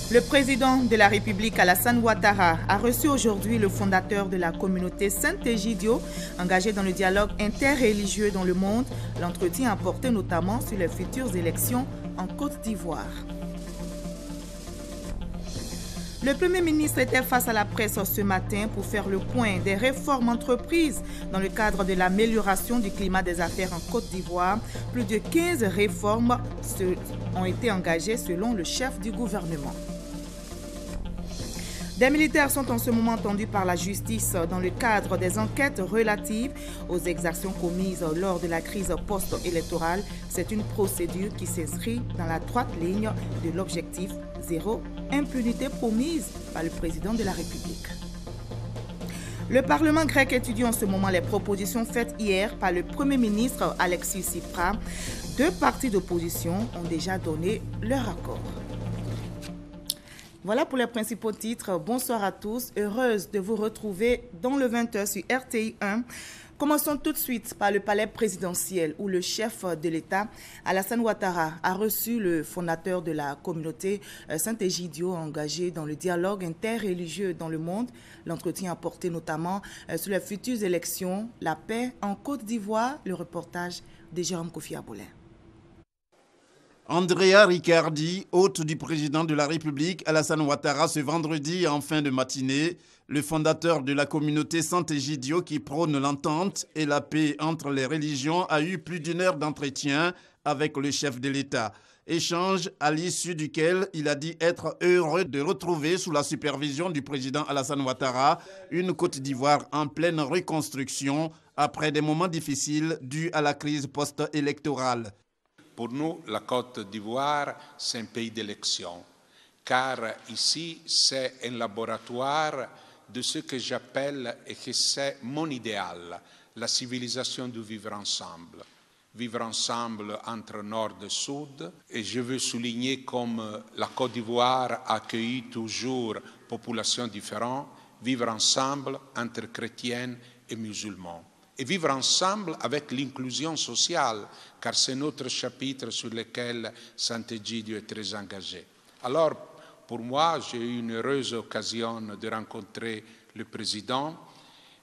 Le président de la République, Alassane Ouattara, a reçu aujourd'hui le fondateur de la communauté Saint-Egidio, engagé dans le dialogue interreligieux dans le monde. L'entretien a porté notamment sur les futures élections en Côte d'Ivoire. Le Premier ministre était face à la presse ce matin pour faire le point des réformes entreprises dans le cadre de l'amélioration du climat des affaires en Côte d'Ivoire. Plus de 15 réformes ont été engagées selon le chef du gouvernement. Des militaires sont en ce moment entendus par la justice dans le cadre des enquêtes relatives aux exactions commises lors de la crise post-électorale. C'est une procédure qui s'inscrit dans la droite ligne de l'objectif zéro impunité promise par le président de la République. Le Parlement grec étudie en ce moment les propositions faites hier par le Premier ministre Alexis Tsipras. Deux partis d'opposition ont déjà donné leur accord. Voilà pour les principaux titres. Bonsoir à tous. Heureuse de vous retrouver dans le 20h sur RTI 1. Commençons tout de suite par le palais présidentiel où le chef de l'État, Alassane Ouattara, a reçu le fondateur de la communauté Saint-Egidio engagé dans le dialogue interreligieux dans le monde. L'entretien a porté notamment sur les futures élections, la paix en Côte d'Ivoire. Le reportage de Jérôme Kofi Abolin. Andrea Riccardi, hôte du président de la République, Alassane Ouattara, ce vendredi en fin de matinée, le fondateur de la communauté Saint-Egidio qui prône l'entente et la paix entre les religions, a eu plus d'une heure d'entretien avec le chef de l'État. Échange à l'issue duquel il a dit être heureux de retrouver sous la supervision du président Alassane Ouattara une Côte d'Ivoire en pleine reconstruction après des moments difficiles dus à la crise post-électorale. Pour nous, la Côte d'Ivoire, c'est un pays d'élection, car ici, c'est un laboratoire de ce que j'appelle et que c'est mon idéal, la civilisation du vivre ensemble. Vivre ensemble entre Nord et Sud. Et je veux souligner comme la Côte d'Ivoire accueille toujours populations différentes, vivre ensemble entre chrétiens et musulmans. Et vivre ensemble avec l'inclusion sociale, car c'est notre chapitre sur lequel Saint-Egidio est très engagé. Alors, pour moi, j'ai eu une heureuse occasion de rencontrer le président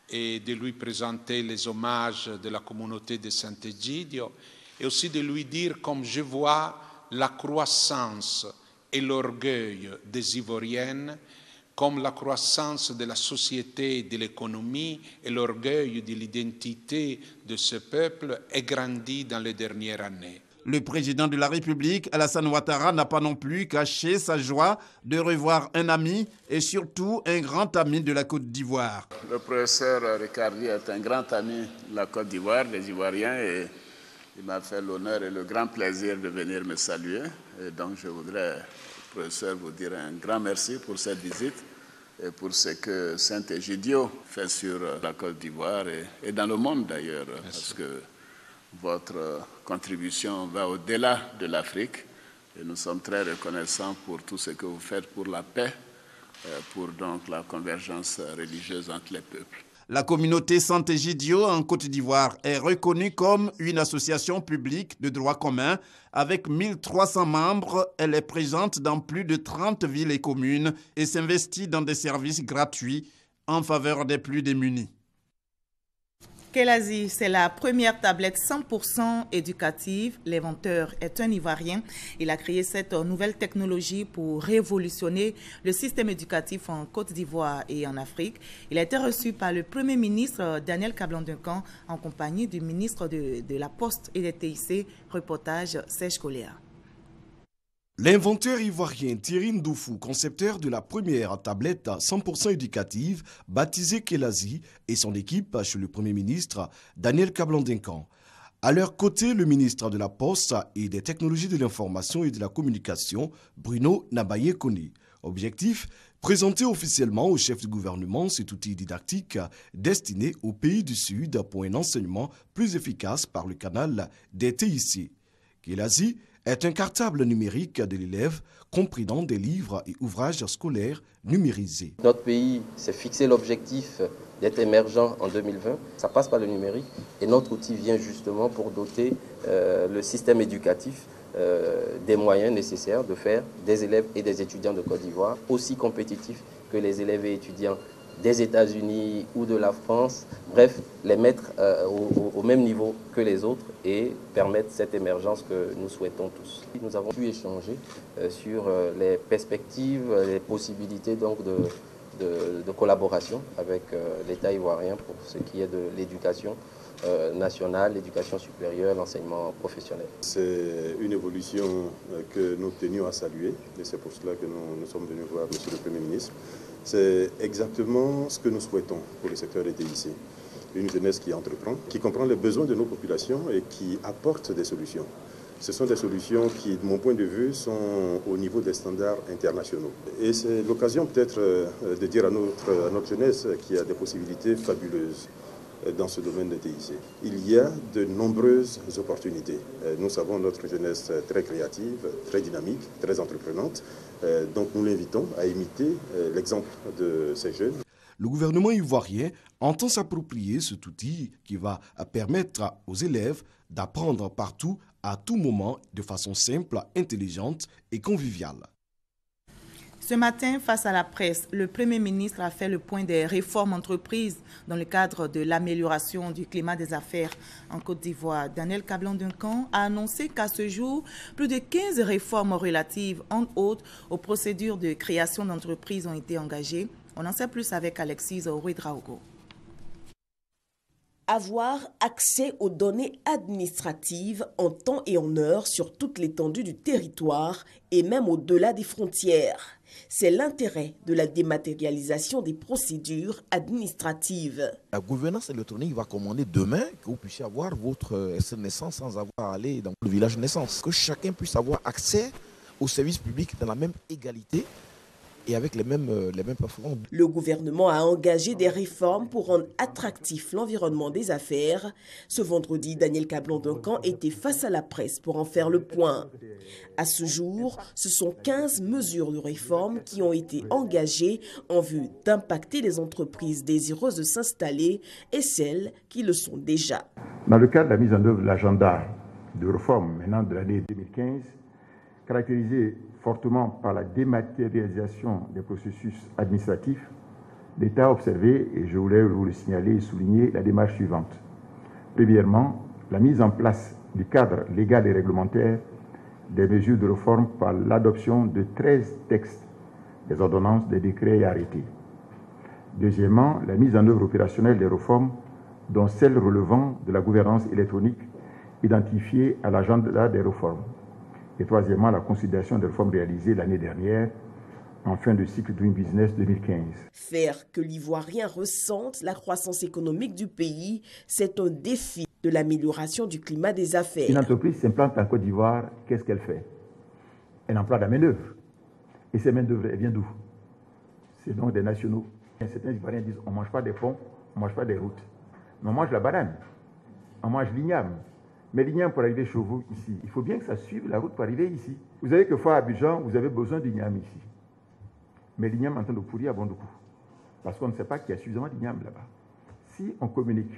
et de lui présenter les hommages de la communauté de Saint-Egidio et aussi de lui dire comme je vois la croissance et l'orgueil des Ivoiriennes, comme la croissance de la société et de l'économie et l'orgueil de l'identité de ce peuple est grandi dans les dernières années. Le président de la République, Alassane Ouattara, n'a pas non plus caché sa joie de revoir un ami et surtout un grand ami de la Côte d'Ivoire. Le professeur Riccardi est un grand ami de la Côte d'Ivoire, des Ivoiriens, et il m'a fait l'honneur et le grand plaisir de venir me saluer. Et donc je voudrais, professeur, vous dire un grand merci pour cette visite et pour ce que Saint-Egidio fait sur la Côte d'Ivoire et dans le monde d'ailleurs, parce que votre contribution va au-delà de l'Afrique et nous sommes très reconnaissants pour tout ce que vous faites pour la paix, pour donc la convergence religieuse entre les peuples. La communauté Saint-Egidio en Côte d'Ivoire est reconnue comme une association publique de droit commun. Avec 1300 membres, elle est présente dans plus de 30 villes et communes et s'investit dans des services gratuits en faveur des plus démunis. Kelazi, c'est la première tablette 100% éducative. L'inventeur est un Ivoirien. Il a créé cette nouvelle technologie pour révolutionner le système éducatif en Côte d'Ivoire et en Afrique. Il a été reçu par le Premier ministre Daniel Kablan-Duncan en compagnie du ministre de la Poste et des TIC. Reportage Serge Coléa. L'inventeur ivoirien Thierry Ndoufou, concepteur de la première tablette 100% éducative, baptisée Kelazi, et son équipe chez le Premier ministre Daniel Kablan-Duncan. À leur côté, le ministre de la Poste et des Technologies de l'Information et de la Communication, Bruno Nabaye-Kone. Objectif, présenter officiellement au chef du gouvernement cet outil didactique destiné aux pays du Sud pour un enseignement plus efficace par le canal des TIC. Kelazi est un cartable numérique de l'élève, comprenant des livres et ouvrages scolaires numérisés. Notre pays s'est fixé l'objectif d'être émergent en 2020. Ça passe par le numérique et notre outil vient justement pour doter le système éducatif des moyens nécessaires de faire des élèves et des étudiants de Côte d'Ivoire aussi compétitifs que les élèves et étudiants des États-Unis ou de la France, bref, les mettre au même niveau que les autres et permettre cette émergence que nous souhaitons tous. Nous avons pu échanger sur les perspectives, les possibilités donc de collaboration avec l'État ivoirien pour ce qui est de l'éducation nationale, l'éducation supérieure, l'enseignement professionnel. C'est une évolution que nous tenions à saluer et c'est pour cela que nous sommes venus voir M. le Premier ministre. C'est exactement ce que nous souhaitons pour le secteur des TIC. Une jeunesse qui entreprend, qui comprend les besoins de nos populations et qui apporte des solutions. Ce sont des solutions qui, de mon point de vue, sont au niveau des standards internationaux. Et c'est l'occasion peut-être de dire à notre jeunesse qu'il y a des possibilités fabuleuses dans ce domaine de TIC. Il y a de nombreuses opportunités. Nous savons notre jeunesse très créative, très dynamique, très entreprenante. Donc nous l'invitons à imiter l'exemple de ces jeunes. Le gouvernement ivoirien entend s'approprier cet outil qui va permettre aux élèves d'apprendre partout, à tout moment, de façon simple, intelligente et conviviale. Ce matin, face à la presse, le Premier ministre a fait le point des réformes entreprises dans le cadre de l'amélioration du climat des affaires en Côte d'Ivoire. Daniel Cablon-Duncan a annoncé qu'à ce jour, plus de 15 réformes relatives, entre autres, aux procédures de création d'entreprises ont été engagées. On en sait plus avec Alexis Ouédraogo. Avoir accès aux données administratives en temps et en heure sur toute l'étendue du territoire et même au-delà des frontières. C'est l'intérêt de la dématérialisation des procédures administratives. La gouvernance électronique va commander demain que vous puissiez avoir votre essai de naissance sans avoir à aller dans le village de naissance. Que chacun puisse avoir accès aux services publics dans la même égalité et avec les mêmes performances. Le gouvernement a engagé des réformes pour rendre attractif l'environnement des affaires. Ce vendredi, Daniel Cablon-Duncan était face à la presse pour en faire le point. À ce jour, ce sont 15 mesures de réforme qui ont été engagées en vue d'impacter les entreprises désireuses de s'installer et celles qui le sont déjà. Dans le cadre de la mise en œuvre de l'agenda de réforme maintenant de l'année 2015, caractérisé fortement par la dématérialisation des processus administratifs, l'État a observé, et je voulais vous le signaler et souligner, la démarche suivante. Premièrement, la mise en place du cadre légal et réglementaire des mesures de réforme par l'adoption de 13 textes, des ordonnances, des décrets et arrêtés. Deuxièmement, la mise en œuvre opérationnelle des réformes, dont celles relevant de la gouvernance électronique identifiée à l'agenda des réformes. Et troisièmement, la considération des réformes réalisées l'année dernière en fin de cycle Doing Business 2015. Faire que l'Ivoirien ressente la croissance économique du pays, c'est un défi de l'amélioration du climat des affaires. Une entreprise s'implante en Côte d'Ivoire, qu'est-ce qu'elle fait? Elle emploie de la main-d'œuvre. Et cette main-d'œuvre, elle vient d'où? C'est donc des nationaux. Certains Ivoiriens disent on ne mange pas des ponts, on ne mange pas des routes. Mais on mange la banane, on mange l'igname. Mais l'igname, pour arriver chez vous ici, il faut bien que ça suive la route pour arriver ici. Vous savez que fois à Abidjan, vous avez besoin d'igname ici. Mais l'igname est en train de pourrir à Bondoukou. Parce qu'on ne sait pas qu'il y a suffisamment d'igname là-bas. Si on communique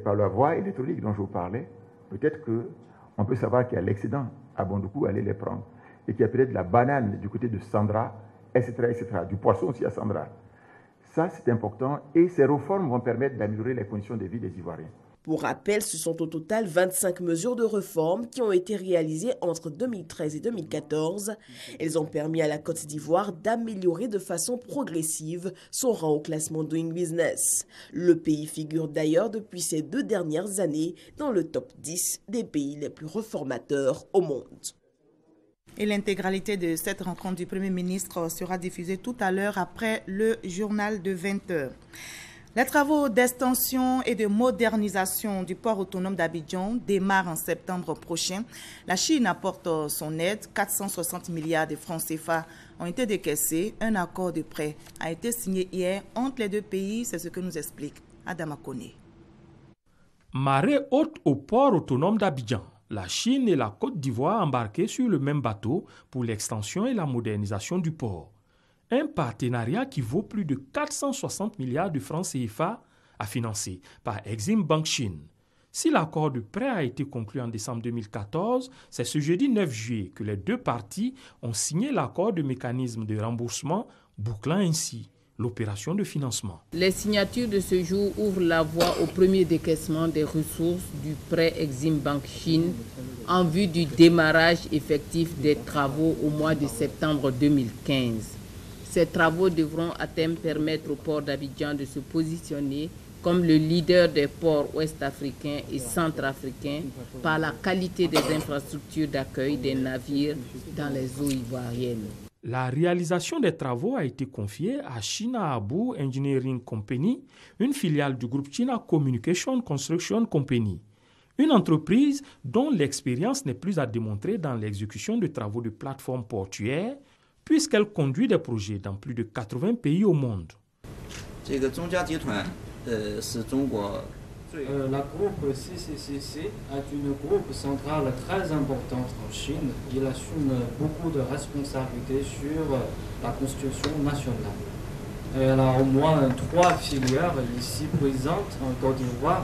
par la voie électronique dont je vous parlais, peut-être qu'on peut savoir qu'il y a l'excédent à Bondoukou, aller les prendre. Et qu'il y a peut-être de la banane du côté de Sandra, etc., etc. Du poisson aussi à Sandra. Ça, c'est important. Et ces réformes vont permettre d'améliorer les conditions de vie des Ivoiriens. Pour rappel, ce sont au total 25 mesures de réforme qui ont été réalisées entre 2013 et 2014. Elles ont permis à la Côte d'Ivoire d'améliorer de façon progressive son rang au classement Doing Business. Le pays figure d'ailleurs depuis ces 2 dernières années dans le top 10 des pays les plus réformateurs au monde. Et l'intégralité de cette rencontre du Premier ministre sera diffusée tout à l'heure après le journal de 20h. Les travaux d'extension et de modernisation du port autonome d'Abidjan démarrent en septembre prochain. La Chine apporte son aide. 460 milliards de francs CFA ont été décaissés. Un accord de prêt a été signé hier entre les deux pays. C'est ce que nous explique Adama Koné. Marée haute au port autonome d'Abidjan. La Chine et la Côte d'Ivoire embarquées sur le même bateau pour l'extension et la modernisation du port. Un partenariat qui vaut plus de 460 milliards de francs CFA à financer par Exim Bank Chine. Si l'accord de prêt a été conclu en décembre 2014, c'est ce jeudi 9 juillet que les deux parties ont signé l'accord de mécanisme de remboursement, bouclant ainsi l'opération de financement. Les signatures de ce jour ouvrent la voie au premier décaissement des ressources du prêt Exim Bank Chine en vue du démarrage effectif des travaux au mois de septembre 2015. Ces travaux devront à terme permettre au port d'Abidjan de se positionner comme le leader des ports ouest-africains et centrafricains par la qualité des infrastructures d'accueil des navires dans les eaux ivoiriennes. La réalisation des travaux a été confiée à China Abu Engineering Company, une filiale du groupe China Communication Construction Company, une entreprise dont l'expérience n'est plus à démontrer dans l'exécution de travaux de plateformes portuaires, puisqu'elle conduit des projets dans plus de 80 pays au monde. La groupe CCCC est une groupe centrale très importante en Chine. Il assume beaucoup de responsabilités sur la construction nationale. Elle a au moins 3 filières ici présentes en Côte d'Ivoire.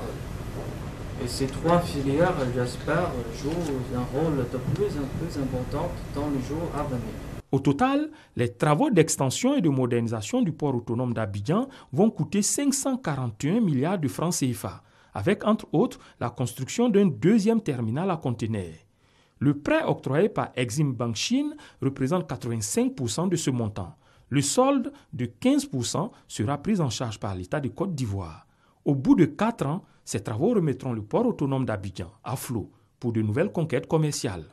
Et ces 3 filières, j'espère, jouent un rôle de plus en plus important dans les jours à venir. Au total, les travaux d'extension et de modernisation du port autonome d'Abidjan vont coûter 541 milliards de francs CFA, avec entre autres la construction d'un deuxième terminal à conteneurs. Le prêt octroyé par Exim Bank Chine représente 85% de ce montant. Le solde de 15% sera pris en charge par l'État de Côte d'Ivoire. Au bout de 4 ans, ces travaux remettront le port autonome d'Abidjan à flot pour de nouvelles conquêtes commerciales.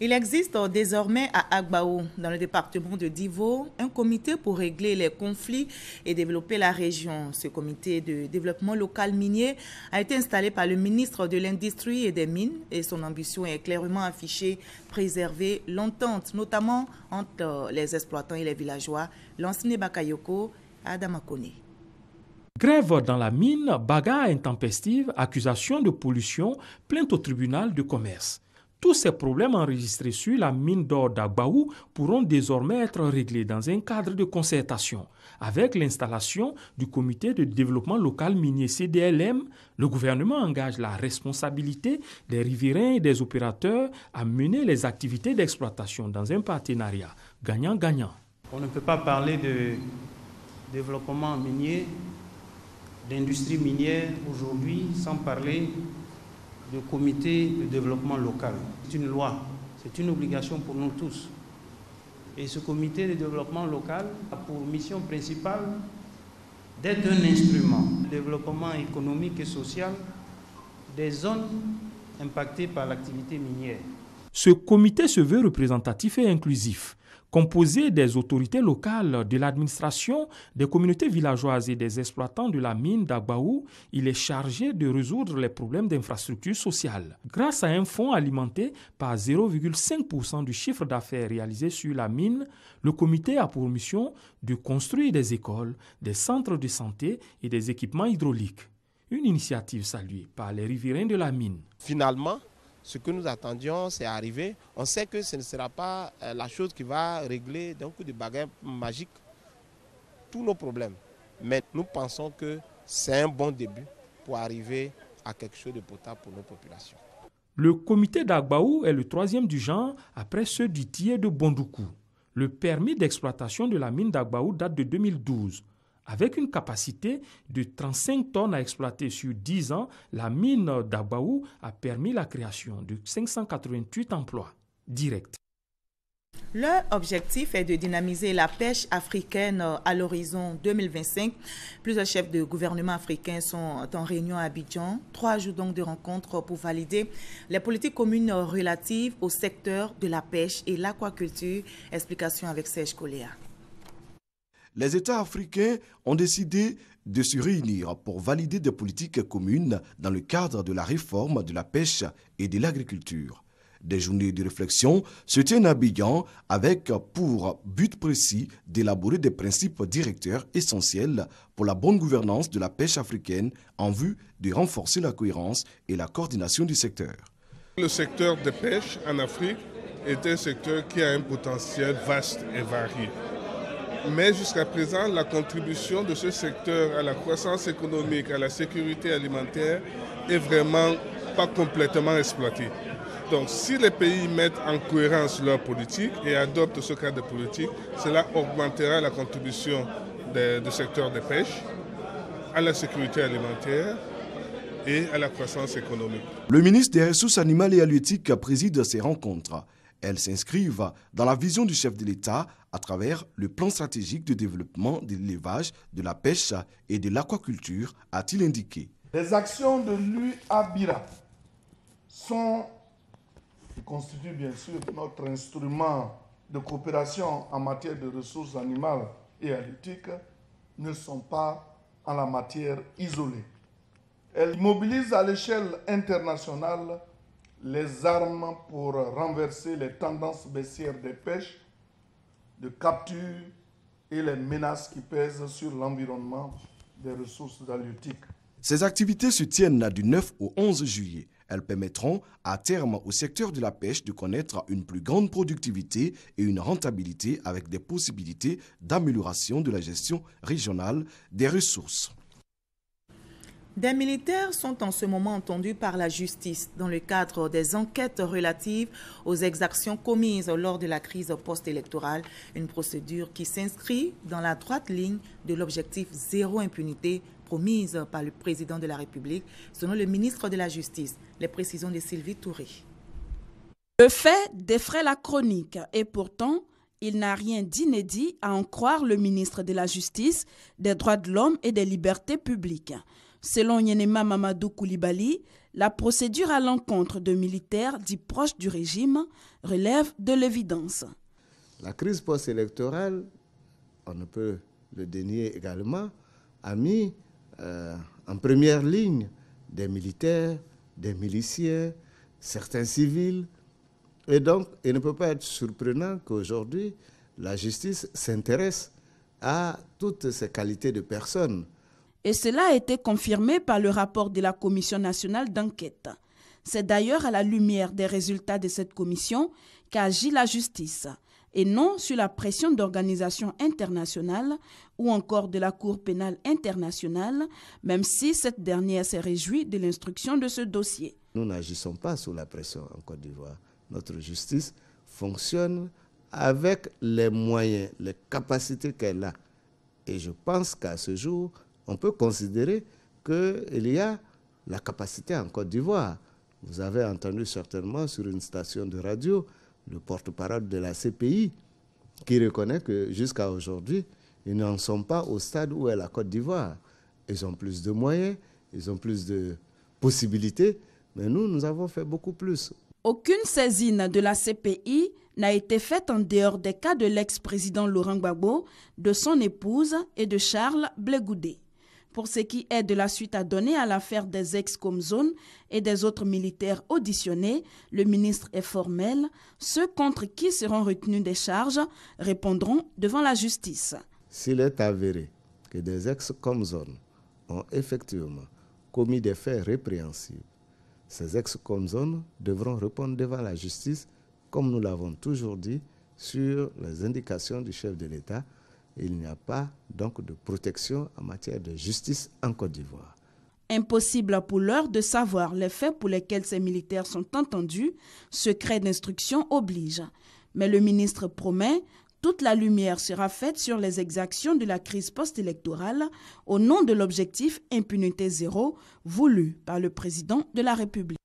Il existe désormais à Agbaou, dans le département de Divo, un comité pour régler les conflits et développer la région. Ce comité de développement local minier a été installé par le ministre de l'Industrie et des Mines et son ambition est clairement affichée, préserver l'entente, notamment entre les exploitants et les villageois. Lansine Bakayoko, Adamakone. Grève dans la mine, bagarre intempestive, accusation de pollution, plainte au tribunal de commerce. Tous ces problèmes enregistrés sur la mine d'or d'Agbaou pourront désormais être réglés dans un cadre de concertation. Avec l'installation du comité de développement local minier CDLM, le gouvernement engage la responsabilité des riverains et des opérateurs à mener les activités d'exploitation dans un partenariat gagnant-gagnant. On ne peut pas parler de développement minier, d'industrie minière aujourd'hui sans parler de comité de développement local. C'est une loi, c'est une obligation pour nous tous. Et ce comité de développement local a pour mission principale d'être un instrument de développement économique et social des zones impactées par l'activité minière. Ce comité se veut représentatif et inclusif. Composé des autorités locales, de l'administration, des communautés villageoises et des exploitants de la mine d'Agbaou, il est chargé de résoudre les problèmes d'infrastructures sociales. Grâce à un fonds alimenté par 0,5% du chiffre d'affaires réalisé sur la mine, le comité a pour mission de construire des écoles, des centres de santé et des équipements hydrauliques. Une initiative saluée par les riverains de la mine. Finalement, ce que nous attendions, c'est arrivé. On sait que ce ne sera pas la chose qui va régler d'un coup de baguette magique tous nos problèmes. Mais nous pensons que c'est un bon début pour arriver à quelque chose de potable pour nos populations. Le comité d'Agbaou est le 3e du genre après ceux du Tié de Bondoukou. Le permis d'exploitation de la mine d'Agbaou date de 2012. Avec une capacité de 35 tonnes à exploiter sur 10 ans, la mine d'Agbaou a permis la création de 588 emplois directs. Leur objectif est de dynamiser la pêche africaine à l'horizon 2025. Plusieurs chefs de gouvernement africains sont en réunion à Abidjan. 3 jours donc de rencontres pour valider les politiques communes relatives au secteur de la pêche et l'aquaculture. Explication avec Serge Koléa. Les États africains ont décidé de se réunir pour valider des politiques communes dans le cadre de la réforme de la pêche et de l'agriculture. Des journées de réflexion se tiennent à Abidjan avec pour but précis d'élaborer des principes directeurs essentiels pour la bonne gouvernance de la pêche africaine en vue de renforcer la cohérence et la coordination du secteur. Le secteur de pêche en Afrique est un secteur qui a un potentiel vaste et varié. Mais jusqu'à présent, la contribution de ce secteur à la croissance économique, à la sécurité alimentaire est vraiment pas complètement exploitée. Donc si les pays mettent en cohérence leur politique et adoptent ce cadre de politique, cela augmentera la contribution du secteur de pêche à la sécurité alimentaire et à la croissance économique. Le ministre des Ressources animales et halieutiques préside ces rencontres. Elles s'inscrivent dans la vision du chef de l'État à travers le plan stratégique de développement de l'élevage, de la pêche et de l'aquaculture, a-t-il indiqué. Les actions de l'UABIRA qui constituent bien sûr notre instrument de coopération en matière de ressources animales et halieutiques, ne sont pas en la matière isolées. Elles mobilisent à l'échelle internationale les armes pour renverser les tendances baissières des pêches, de capture et les menaces qui pèsent sur l'environnement des ressources halieutiques. Ces activités se tiennent du 9 au 11 juillet. Elles permettront à terme au secteur de la pêche de connaître une plus grande productivité et une rentabilité avec des possibilités d'amélioration de la gestion régionale des ressources. Des militaires sont en ce moment entendus par la justice dans le cadre des enquêtes relatives aux exactions commises lors de la crise post-électorale, une procédure qui s'inscrit dans la droite ligne de l'objectif zéro impunité promise par le président de la République, selon le ministre de la Justice. Les précisions de Sylvie Touré. Le fait défraie la chronique et pourtant, il n'a rien d'inédit à en croire le ministre de la Justice, des droits de l'homme et des libertés publiques. Selon Yenema Mamadou Koulibaly, la procédure à l'encontre de militaires dits proches du régime relève de l'évidence. La crise post-électorale, on ne peut le dénier également, a mis en première ligne des militaires, des miliciens, certains civils. Et donc, il ne peut pas être surprenant qu'aujourd'hui, la justice s'intéresse à toutes ces qualités de personnes. Et cela a été confirmé par le rapport de la Commission nationale d'enquête. C'est d'ailleurs à la lumière des résultats de cette commission qu'agit la justice, et non sur la pression d'organisations internationales ou encore de la Cour pénale internationale, même si cette dernière s'est réjouie de l'instruction de ce dossier. Nous n'agissons pas sous la pression en Côte d'Ivoire. Notre justice fonctionne avec les moyens, les capacités qu'elle a. Et je pense qu'à ce jour, on peut considérer qu'il y a la capacité en Côte d'Ivoire. Vous avez entendu certainement sur une station de radio le porte-parole de la CPI qui reconnaît que jusqu'à aujourd'hui, ils n'en sont pas au stade où est la Côte d'Ivoire. Ils ont plus de moyens, ils ont plus de possibilités, mais nous avons fait beaucoup plus. Aucune saisine de la CPI n'a été faite en dehors des cas de l'ex-président Laurent Gbagbo, de son épouse et de Charles Blé Goudé. Pour ce qui est de la suite à donner à l'affaire des ex-Comzone et des autres militaires auditionnés, le ministre est formel. Ceux contre qui seront retenus des charges répondront devant la justice. S'il est avéré que des ex-Comzone ont effectivement commis des faits répréhensibles, ces ex-Comzone devront répondre devant la justice, comme nous l'avons toujours dit, sur les indications du chef de l'État. Il n'y a pas donc de protection en matière de justice en Côte d'Ivoire. Impossible pour l'heure de savoir les faits pour lesquels ces militaires sont entendus, secret d'instruction oblige. Mais le ministre promet, toute la lumière sera faite sur les exactions de la crise post-électorale au nom de l'objectif impunité zéro voulu par le président de la République.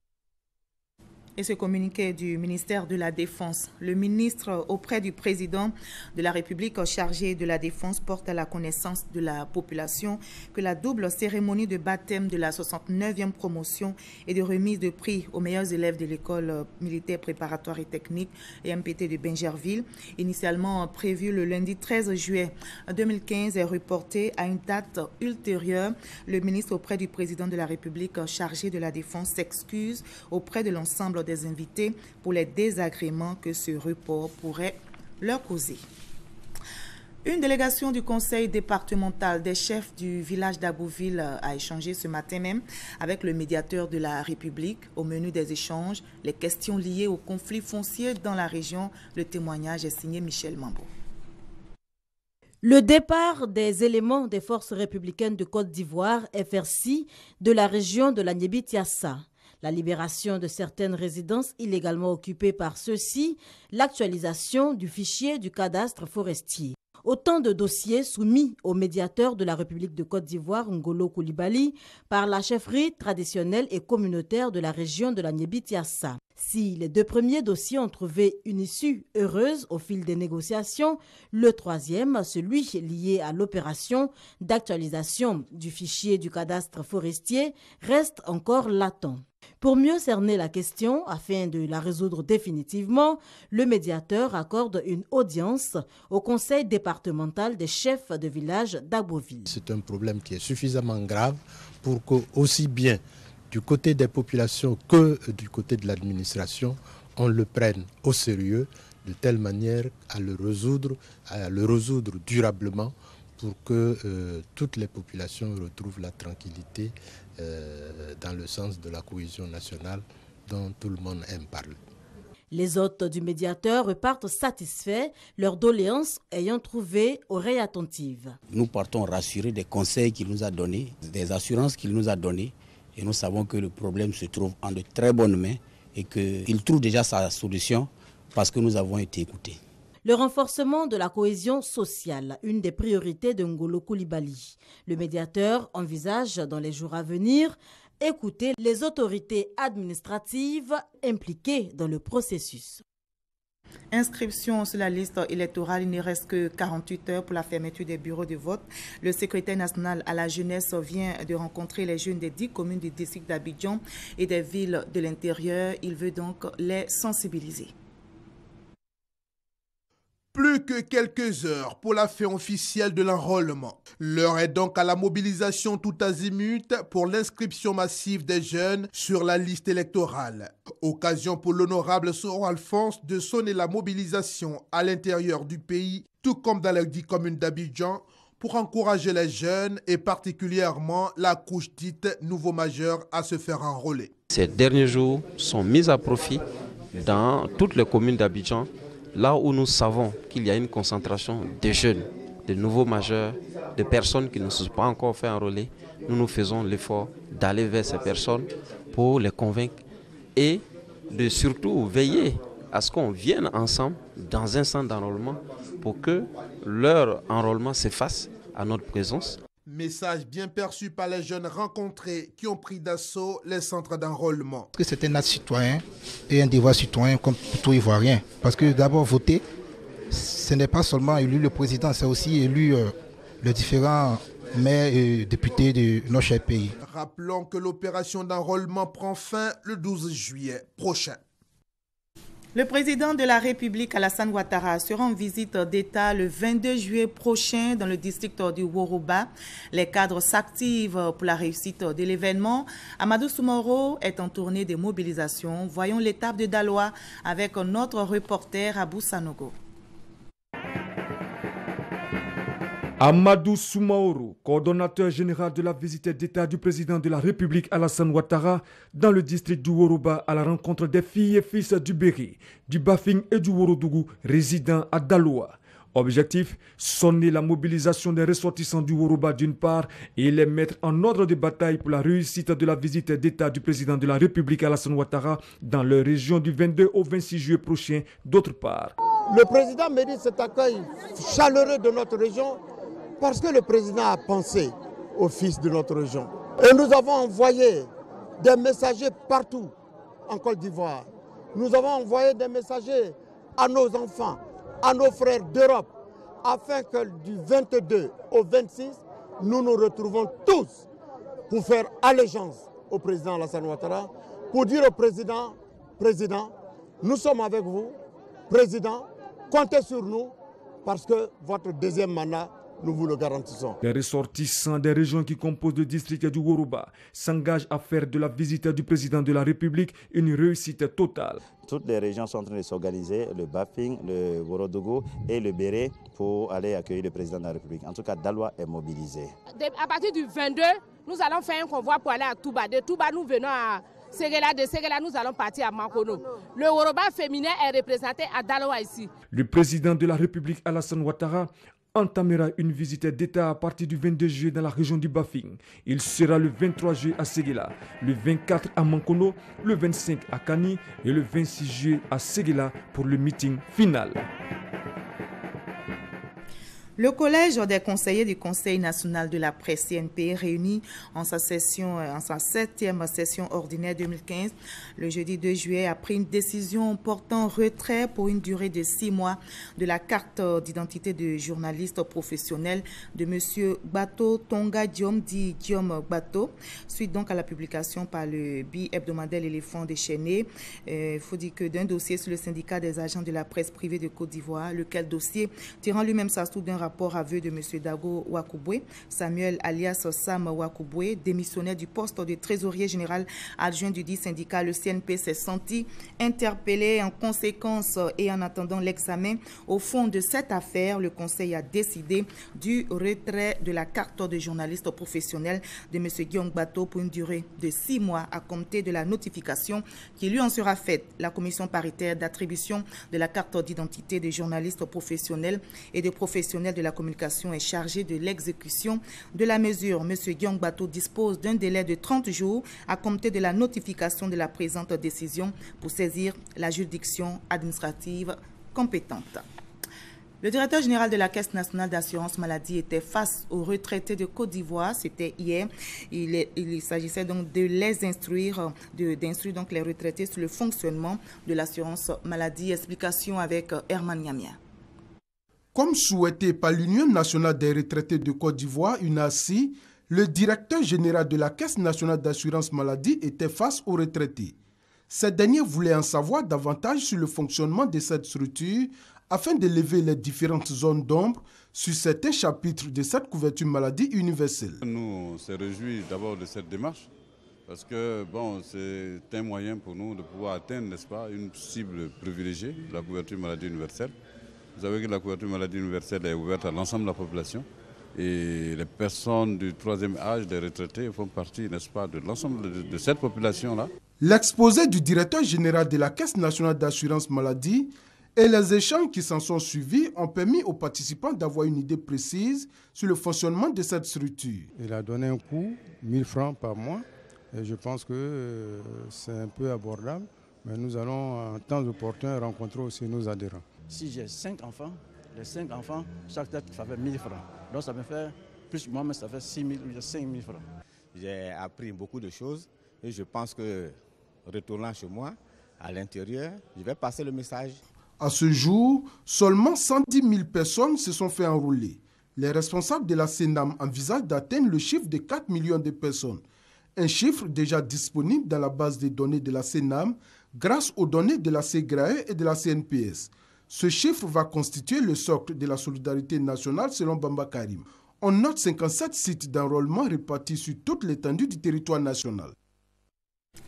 Et ce communiqué du ministère de la Défense, le ministre auprès du président de la République chargé de la Défense porte à la connaissance de la population que la double cérémonie de baptême de la 69e promotion et de remise de prix aux meilleurs élèves de l'école militaire préparatoire et technique et MPT de Bingerville, initialement prévue le lundi 13 juillet 2015, est reportée à une date ultérieure. Le ministre auprès du président de la République chargé de la Défense s'excuse auprès de l'ensemble des invités pour les désagréments que ce report pourrait leur causer. Une délégation du conseil départemental des chefs du village d'Abouville a échangé ce matin même avec le médiateur de la République. Au menu des échanges, les questions liées au conflit foncier dans la région. Le témoignage est signé Michel Mambo. Le départ des éléments des forces républicaines de Côte d'Ivoire, FRC, de la région de la Niébi-Tiassa, la libération de certaines résidences illégalement occupées par ceux-ci, l'actualisation du fichier du cadastre forestier. Autant de dossiers soumis au médiateur de la République de Côte d'Ivoire, Ngolo Coulibaly, par la chefferie traditionnelle et communautaire de la région de la Niébi-Tiassa. Si les 2 premiers dossiers ont trouvé une issue heureuse au fil des négociations, le 3e, celui lié à l'opération d'actualisation du fichier du cadastre forestier, reste encore latent. Pour mieux cerner la question, afin de la résoudre définitivement, le médiateur accorde une audience au conseil départemental des chefs de village d'Agboville. C'est un problème qui est suffisamment grave pour que, aussi bien du côté des populations que du côté de l'administration, on le prenne au sérieux de telle manière à le résoudre durablement pour que toutes les populations retrouvent la tranquillité dans le sens de la cohésion nationale dont tout le monde aime parler. Les hôtes du médiateur repartent satisfaits, leurs doléances ayant trouvé oreille attentive. Nous partons rassurés des conseils qu'il nous a donnés, des assurances qu'il nous a données, et nous savons que le problème se trouve en de très bonnes mains et qu'il trouve déjà sa solution parce que nous avons été écoutés. Le renforcement de la cohésion sociale, une des priorités de Ngolo Coulibaly. Le médiateur envisage dans les jours à venir écouter les autorités administratives impliquées dans le processus. Inscription sur la liste électorale, il ne reste que 48 heures pour la fermeture des bureaux de vote. Le secrétaire national à la jeunesse vient de rencontrer les jeunes des 10 communes du district d'Abidjan et des villes de l'intérieur. Il veut donc les sensibiliser. Plus que quelques heures pour la fin officielle de l'enrôlement. L'heure est donc à la mobilisation tout azimut pour l'inscription massive des jeunes sur la liste électorale. Occasion pour l'honorable Soro Alphonse de sonner la mobilisation à l'intérieur du pays, tout comme dans les 10 communes d'Abidjan, pour encourager les jeunes et particulièrement la couche dite nouveau majeur à se faire enrôler. Ces derniers jours sont mis à profit dans toutes les communes d'Abidjan, là où nous savons qu'il y a une concentration de jeunes, de nouveaux majeurs, de personnes qui ne se sont pas encore fait enrôler. Nous faisons l'effort d'aller vers ces personnes pour les convaincre et de surtout veiller à ce qu'on vienne ensemble dans un centre d'enrôlement pour que leur enrôlement s'efface à notre présence. Message bien perçu par les jeunes rencontrés qui ont pris d'assaut les centres d'enrôlement. C'est un acte citoyen et un devoir citoyen comme tout Ivoirien. Parce que d'abord voter, ce n'est pas seulement élu le président, c'est aussi élu les différents maires et députés de notre cher pays. Rappelons que l'opération d'enrôlement prend fin le 12 juillet prochain. Le président de la République, Alassane Ouattara, sera en visite d'État le 22 juillet prochain dans le district du Woroba. Les cadres s'activent pour la réussite de l'événement. Amadou Soumaoro est en tournée de mobilisation. Voyons l'étape de Daloa avec notre reporter Abou Sanogo. Amadou Soumaoro, coordonnateur général de la visite d'État du président de la République Alassane Ouattara dans le district du Woroba à la rencontre des filles et fils du Béri, du Bafing et du Worodougou résidant à Daloa. Objectif, sonner la mobilisation des ressortissants du Woroba d'une part et les mettre en ordre de bataille pour la réussite de la visite d'État du président de la République Alassane Ouattara dans leur région du 22 au 26 juillet prochain d'autre part. Le président mérite cet accueil chaleureux de notre région parce que le président a pensé aux fils de notre région. Et nous avons envoyé des messagers partout en Côte d'Ivoire. Nous avons envoyé des messagers à nos enfants, à nos frères d'Europe, afin que du 22 au 26, nous nous retrouvons tous pour faire allégeance au président Alassane Ouattara, pour dire au président, président, nous sommes avec vous, président, comptez sur nous, parce que votre deuxième mandat, nous vous le garantissons. Les ressortissants des régions qui composent le district du Woroba s'engagent à faire de la visite du président de la République une réussite totale. Toutes les régions sont en train de s'organiser, le Bafing, le Worodougou et le Béré, pour aller accueillir le président de la République. En tout cas, Daloa est mobilisé. À partir du 22, nous allons faire un convoi pour aller à Touba. De Touba, nous venons à Ségéla. De Ségéla, nous allons partir à Mankono. Le Woroba féminin est représenté à Daloa ici. Le président de la République Alassane Ouattara entamera une visite d'État à partir du 22 juillet dans la région du Bafing. Il sera le 23 juillet à Séguéla, le 24 à Mankono, le 25 à Kani et le 26 juillet à Séguéla pour le meeting final. Le collège des conseillers du Conseil national de la presse CNP réuni en sa 7e session ordinaire 2015, le jeudi 2 juillet, a pris une décision portant retrait pour une durée de 6 mois de la carte d'identité de journaliste professionnel de M. Bato Tonga Diom, dit Diom Bato, suite donc à la publication par le bi-hebdomadaire L'éléphant déchaîné. Il faut dire que d'un dossier sur le syndicat des agents de la presse privée de Côte d'Ivoire, lequel dossier, tirant lui-même sa source d'un rapport aveu de M. Dago Wakubwe, Samuel alias Sam Wakubwe, démissionnaire du poste de trésorier général adjoint du dit syndicat, le CNP s'est senti interpellé. En conséquence et en attendant l'examen au fond de cette affaire, le Conseil a décidé du retrait de la carte de journaliste professionnel de M. Guillaume Bato pour une durée de 6 mois à compter de la notification qui lui en sera faite. La commission paritaire d'attribution de la carte d'identité des journalistes professionnels et des professionnels de la communication est chargée de l'exécution de la mesure. M. Guillaume Bato dispose d'un délai de 30 jours à compter de la notification de la présente décision pour saisir la juridiction administrative compétente. Le directeur général de la Caisse nationale d'assurance maladie était face aux retraités de Côte d'Ivoire. C'était hier. Il s'agissait donc de les instruire, d'instruire donc les retraités sur le fonctionnement de l'assurance maladie. Explication avec Herman Niamia. Comme souhaité par l'Union nationale des retraités de Côte d'Ivoire, UNACI, le directeur général de la Caisse nationale d'assurance maladie était face aux retraités. Ces derniers voulaient en savoir davantage sur le fonctionnement de cette structure afin de lever les différentes zones d'ombre sur certains chapitres de cette couverture maladie universelle. Nous, on se réjouit d'abord de cette démarche parce que bon, c'est un moyen pour nous de pouvoir atteindre, n'est-ce pas, une cible privilégiée, la couverture maladie universelle. Vous savez que la couverture maladie universelle est ouverte à l'ensemble de la population et les personnes du 3e âge des retraités font partie, n'est-ce pas, de l'ensemble de cette population-là. L'exposé du directeur général de la Caisse nationale d'assurance maladie et les échanges qui s'en sont suivis ont permis aux participants d'avoir une idée précise sur le fonctionnement de cette structure. Il a donné un coût, 1000 francs par mois, et je pense que c'est un peu abordable, mais nous allons en temps opportun rencontrer aussi nos adhérents. Si j'ai 5 enfants, les 5 enfants, chaque tête, ça fait 1000 francs. Donc ça me fait plus moi, mais ça fait 5 000 francs. J'ai appris beaucoup de choses et je pense que retournant chez moi, à l'intérieur, je vais passer le message. À ce jour, seulement 110 000 personnes se sont fait enrôler. Les responsables de la CNAM envisagent d'atteindre le chiffre de 4 millions de personnes. Un chiffre déjà disponible dans la base de données de la CNAM grâce aux données de la CGRAE et de la CNPS. Ce chiffre va constituer le socle de la solidarité nationale selon Bamba Karim. On note 57 sites d'enrôlement répartis sur toute l'étendue du territoire national.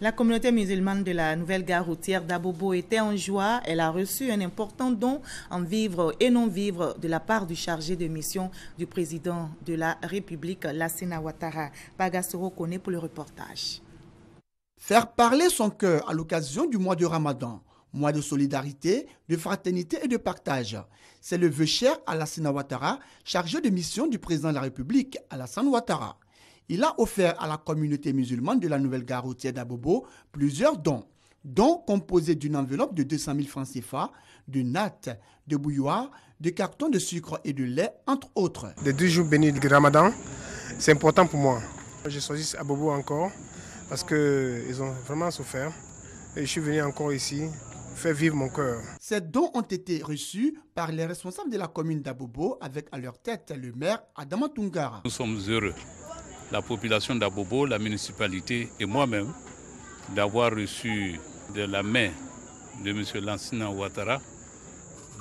La communauté musulmane de la nouvelle gare routière d'Abobo était en joie. Elle a reçu un important don en vivres et non-vivres de la part du chargé de mission du président de la République, Lassina Ouattara. Bagasoro connaît pour le reportage. Faire parler son cœur à l'occasion du mois de Ramadan, mois de solidarité, de fraternité et de partage. C'est le vœu cher à Lassina Ouattara, chargé de mission du président de la République, Alassane Ouattara. Il a offert à la communauté musulmane de la nouvelle gare routière d'Abobo plusieurs dons. Dons composés d'une enveloppe de 200 000 francs CFA, de nattes, de bouilloire, de cartons de sucre et de lait, entre autres. Les 2 jours bénis du Ramadan, c'est important pour moi. J'ai choisi Abobo encore parce qu'ils ont vraiment souffert. Et je suis venu encore ici faire vivre mon cœur. Ces dons ont été reçus par les responsables de la commune d'Abobo avec à leur tête le maire Adama Tungara. Nous sommes heureux, la population d'Abobo, la municipalité et moi-même, d'avoir reçu de la main de M. Lassina Ouattara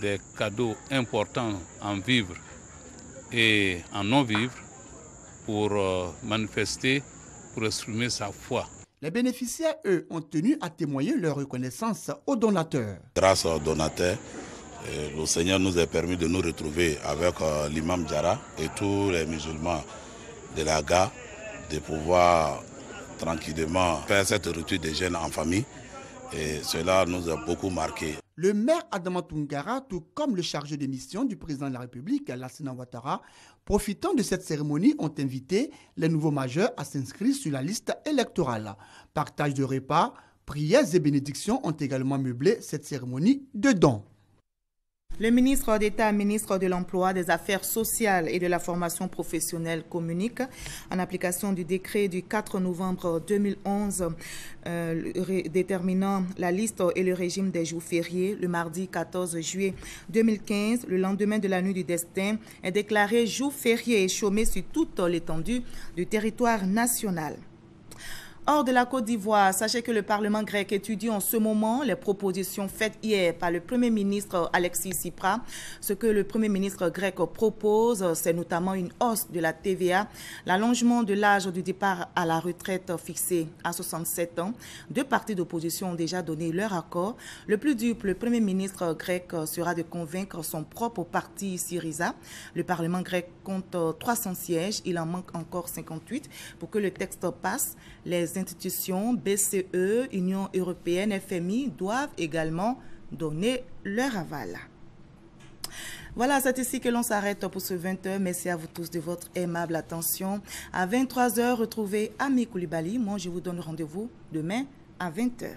des cadeaux importants en vivres et en non-vivres pour manifester, pour exprimer sa foi. Les bénéficiaires, eux, ont tenu à témoigner leur reconnaissance aux donateurs. Grâce aux donateurs, le Seigneur nous a permis de nous retrouver avec l'imam Diarra et tous les musulmans de la gare, de pouvoir tranquillement faire cette rupture des jeunes en famille. Et cela nous a beaucoup marqué. Le maire Adama Toungara, tout comme le chargé de mission du président de la République, Lassina Ouattara, profitant de cette cérémonie, ont invité les nouveaux majeurs à s'inscrire sur la liste électorale. Partage de repas, prières et bénédictions ont également meublé cette cérémonie de dons. Le ministre d'État, ministre de l'Emploi, des Affaires sociales et de la formation professionnelle communique en application du décret du 4 novembre 2011 déterminant la liste et le régime des jours fériés. Le mardi 14 juillet 2015, le lendemain de la nuit du destin, est déclaré jour férié et chômé sur toute l'étendue du territoire national. Hors de la Côte d'Ivoire, sachez que le Parlement grec étudie en ce moment les propositions faites hier par le Premier ministre Alexis Tsipras. Ce que le Premier ministre grec propose, c'est notamment une hausse de la TVA, l'allongement de l'âge du départ à la retraite fixé à 67 ans. Deux partis d'opposition ont déjà donné leur accord. Le plus dur pour le Premier ministre grec sera de convaincre son propre parti Syriza. Le Parlement grec compte 300 sièges, il en manque encore 58 pour que le texte passe. Les institutions BCE, Union européenne, FMI doivent également donner leur aval. Voilà, c'est ici que l'on s'arrête pour ce 20h. Merci à vous tous de votre aimable attention. À 23h, retrouvez Ami Koulibaly. Moi, je vous donne rendez-vous demain à 20h.